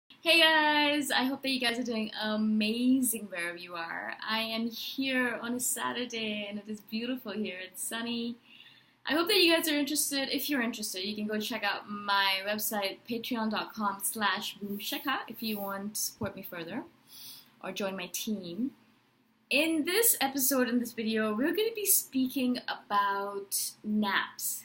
Hey guys, I hope that you guys are doing amazing wherever you are. I am here on a Saturday and it is beautiful here. It's sunny. I hope that you guys are interested. If you're interested, you can go check out my website, patreon.com/boomsheka, if you want to support me further or join my team. In this episode, in this video, we're going to be speaking about naps.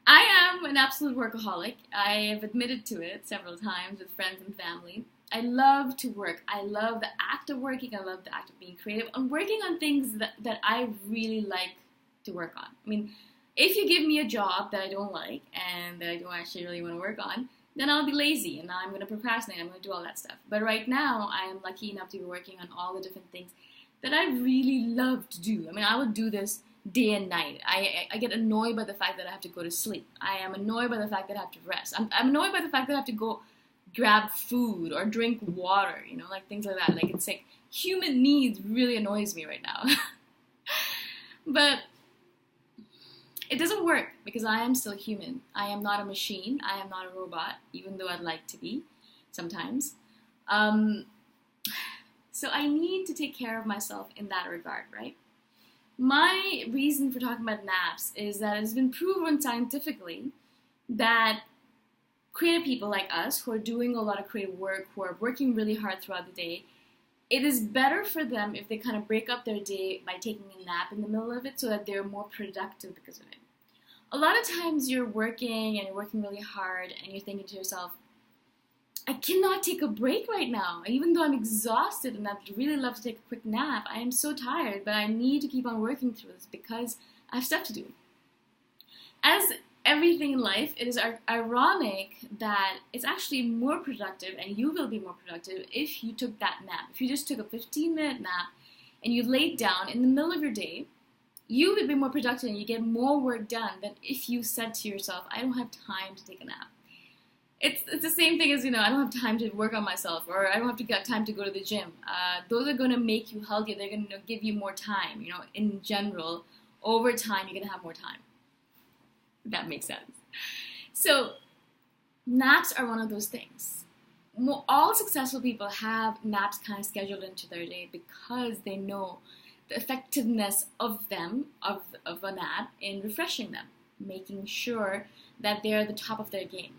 I am an absolute workaholic. I have admitted to it several times with friends and family. I love to work. I love the act of working. I love the act of being creative. I'm working on things that I really like to work on. I mean, if you give me a job that I don't like and that I don't actually really want to work on, then I'll be lazy and I'm going to procrastinate. I'm going to do all that stuff. But right now, I am lucky enough to be working on all the different things that I really love to do. I mean, I would do this day and night. I get annoyed by the fact that I have to go to sleep. I am annoyed by the fact that I have to rest. I'm annoyed by the fact that I have to go grab food or drink water, like things like that. Like, it's like human needs really annoys me right now. But it doesn't work because I am still human. I am not a machine. I am not a robot, even though I'd like to be sometimes. Um, so I need to take care of myself in that regard, right? My reason for talking about naps is that it's been proven scientifically that creative people like us who are doing a lot of creative work, who are working really hard throughout the day, it is better for them if they kind of break up their day by taking a nap in the middle of it so that they're more productive because of it. A lot of times you're working and you're working really hard and you're thinking to yourself, I cannot take a break right now. Even though I'm exhausted and I'd really love to take a quick nap, I am so tired, but I need to keep on working through this because I have stuff to do. As everything in life, it is ironic that it's actually more productive and you will be more productive if you took that nap. If you just took a 15-minute nap and you laid down in the middle of your day, you would be more productive and you get more work done than if you said to yourself, I don't have time to take a nap. It's the same thing as, I don't have time to work on myself or I don't have to get time to go to the gym. Those are going to make you healthier. They're going to give you more time. In general, over time, you're going to have more time. If that makes sense. So naps are one of those things. All successful people have naps kind of scheduled into their day because they know the effectiveness of them, of a nap, in refreshing them, making sure that they're at the top of their game.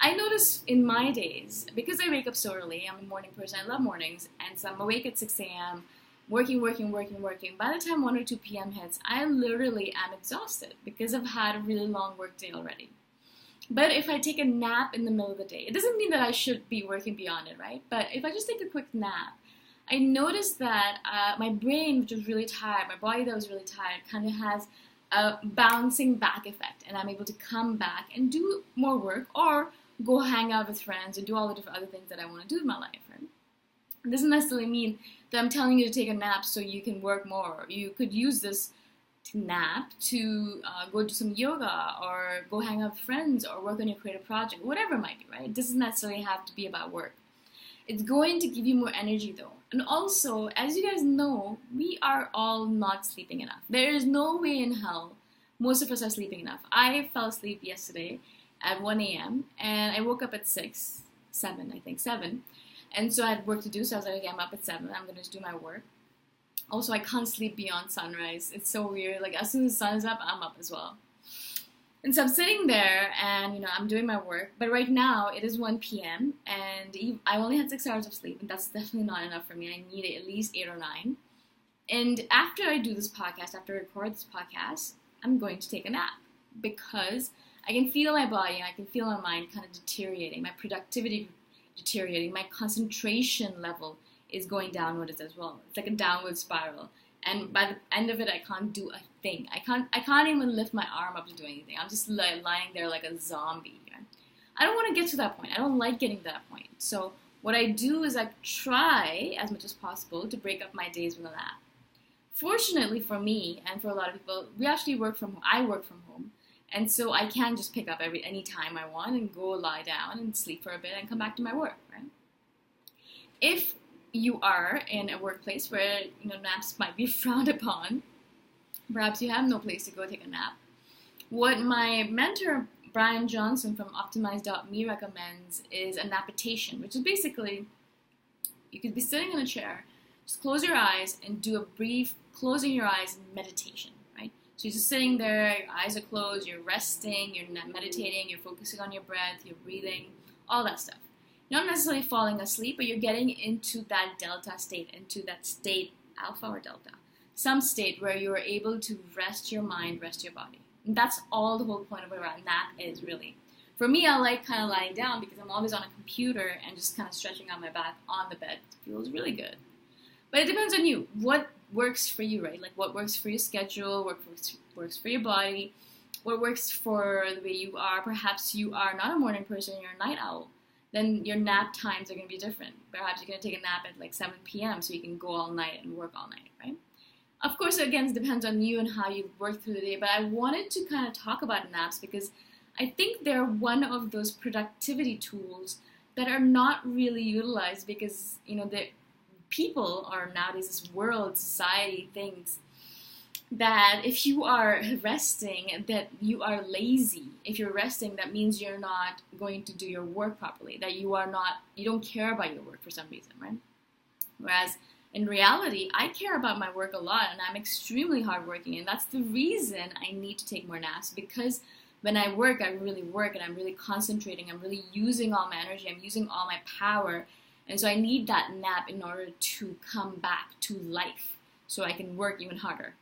I notice in my days, because I wake up so early, I'm a morning person, I love mornings, and so I'm awake at 6 a.m., working. By the time 1 or 2 p.m. hits, I literally am exhausted because I've had a really long work day already. But if I take a nap in the middle of the day, it doesn't mean that I should be working beyond it, right? But if I just take a quick nap, I noticed that my brain, which was really tired, my body that was really tired, kind of has a bouncing back effect, and I'm able to come back and do more work or go hang out with friends and do all the different other things that I want to do in my life, right? It doesn't necessarily mean that I'm telling you to take a nap so you can work more. You could use this nap to go do some yoga or go hang out with friends or work on your creative project, whatever it might be, right? It doesn't necessarily have to be about work. It's going to give you more energy though. And also, as you guys know, we are all not sleeping enough. There is no way in hell most of us are sleeping enough. I fell asleep yesterday at 1 a.m. and I woke up at 7. And so I had work to do, so I was like, okay, I'm up at 7. I'm going to do my work. Also, I can't sleep beyond sunrise. It's so weird. Like, as soon as the sun is up, I'm up as well. And so I'm sitting there and, I'm doing my work. But right now, it is 1 p.m. and I only had 6 hours of sleep. And that's definitely not enough for me. I need at least 8 or 9. And after I do this podcast, after I record this podcast, I'm going to take a nap. Because I can feel my body and I can feel my mind kind of deteriorating. My productivity deteriorating. My concentration level is going downwards as well. It's like a downward spiral. And by the end of it, I can't do a thing. I can't even lift my arm up to do anything. I'm just lying there like a zombie. I don't want to get to that point. I don't like getting to that point. So what I do is I try as much as possible to break up my days with a nap. Fortunately for me and for a lot of people, we actually work from home. I work from home. And so I can just pick up any time I want and go lie down and sleep for a bit and come back to my work, right? If you are in a workplace where naps might be frowned upon, perhaps you have no place to go take a nap, what my mentor Brian Johnson from Optimize.me recommends is a napitation, which is basically you could be sitting in a chair, just close your eyes and do a brief closing your eyes meditation, right? So you're just sitting there, your eyes are closed, you're resting, you're meditating, you're focusing on your breath, you're breathing, all that stuff. You're not necessarily falling asleep, but you're getting into that delta state, into that state, alpha or delta, some state where you're able to rest your mind, rest your body. And that's all the whole point of what a nap is, really. For me, I like kind of lying down because I'm always on a computer and just kind of stretching out my back on the bed. It feels really good. But it depends on you. What works for you, right? Like what works for your schedule, what works for your body, what works for the way you are. Perhaps you are not a morning person, you're a night owl. Then your nap times are going to be different. Perhaps you're going to take a nap at like 7 p.m. so you can go all night and work all night, right? Of course, again, it depends on you and how you work through the day. But I wanted to kind of talk about naps because I think they're one of those productivity tools that are not really utilized because, the people or nowadays this world, society thinks that if you are resting, that you are lazy. If you're resting, that means you're not going to do your work properly, that you don't care about your work for some reason, right? Whereas in reality, I care about my work a lot and I'm extremely hardworking, and that's the reason I need to take more naps, because when I work, I really work and I'm really concentrating, I'm really using all my energy, I'm using all my power, and so I need that nap in order to come back to life so I can work even harder.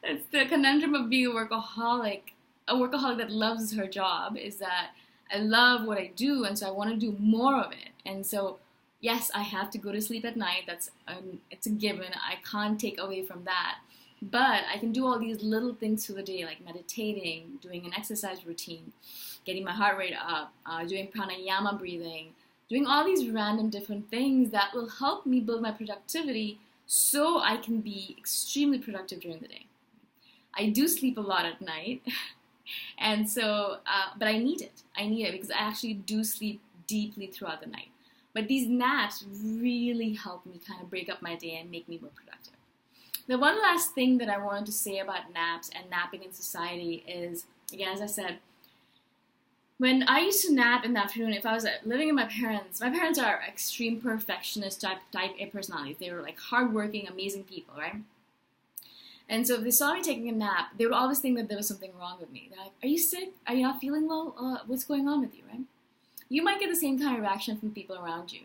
That's the conundrum of being a workaholic that loves her job, is that I love what I do and so I want to do more of it. And so yes, I have to go to sleep at night. It's a given. I can't take away from that. But I can do all these little things through the day, like meditating, doing an exercise routine, getting my heart rate up, doing pranayama breathing, doing all these random different things that will help me build my productivity so I can be extremely productive during the day. I do sleep a lot at night, and so, but I need it. I need it because I actually do sleep deeply throughout the night. But these naps really help me kind of break up my day and make me more productive. The one last thing that I wanted to say about naps and napping in society is, again, as I said, when I used to nap in the afternoon, if I was living with my parents are extreme perfectionist type A personalities. They were like hardworking, amazing people, right? And so if they saw me taking a nap, they would always think that there was something wrong with me. They're like, "Are you sick? Are you not feeling well? What's going on with you?" Right? You might get the same kind of reaction from people around you.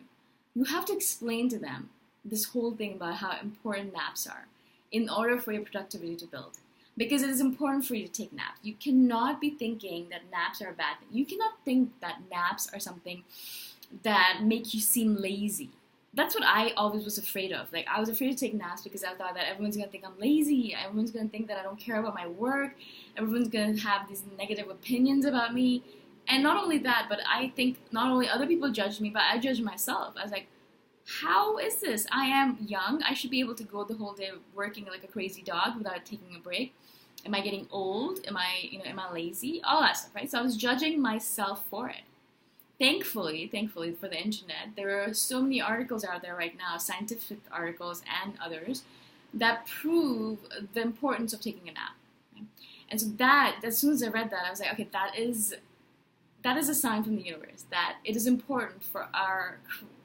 You have to explain to them this whole thing about how important naps are in order for your productivity to build. Because it is important for you to take naps. You cannot be thinking that naps are a bad thing. You cannot think that naps are something that make you seem lazy. That's what I always was afraid of. Like, I was afraid to take naps because I thought that everyone's going to think I'm lazy. Everyone's going to think that I don't care about my work. Everyone's going to have these negative opinions about me. And not only that, but I think not only other people judge me, but I judge myself. I was like, how is this? I am young. I should be able to go the whole day working like a crazy dog without taking a break. Am I getting old? Am I lazy? All that stuff, right? So I was judging myself for it. Thankfully for the internet, there are so many articles out there right now, scientific articles and others, that prove the importance of taking a nap. Right? And so that, as soon as I read that, I was like, okay, that is a sign from the universe that it is important for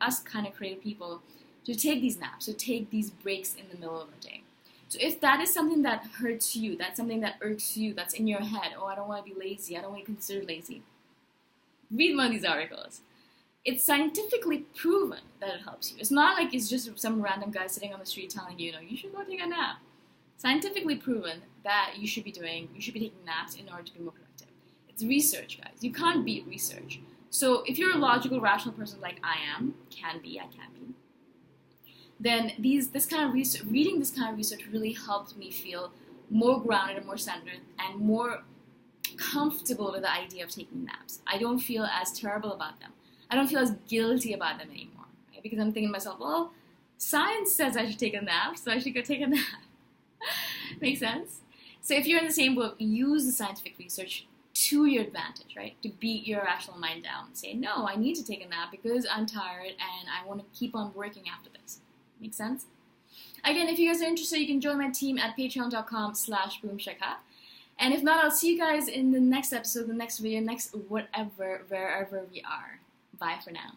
us kind of creative people to take these naps, to take these breaks in the middle of the day. So if that is something that hurts you, that's something that irks you, that's in your head, oh, I don't want to be lazy, I don't want to be considered lazy, read one of these articles. It's scientifically proven that it helps you. It's not like it's just some random guy sitting on the street telling you, you should go take a nap. Scientifically proven that you should be taking naps in order to be more productive. It's research, guys. You can't beat research. So if you're a logical, rational person like I am, I can be, then reading this kind of research really helped me feel more grounded and more centered and more comfortable with the idea of taking naps. I don't feel as terrible about them. I don't feel as guilty about them anymore, right? Because I'm thinking to myself, well, science says I should take a nap, so I should go take a nap. Make sense? So if you're in the same boat, use the scientific research to your advantage, right? To beat your rational mind down and say, no, I need to take a nap because I'm tired and I want to keep on working after this. Make sense? Again, if you guys are interested, you can join my team at patreon.com/boomshikha. And if not, I'll see you guys in the next episode, the next video, next whatever, wherever we are. Bye for now.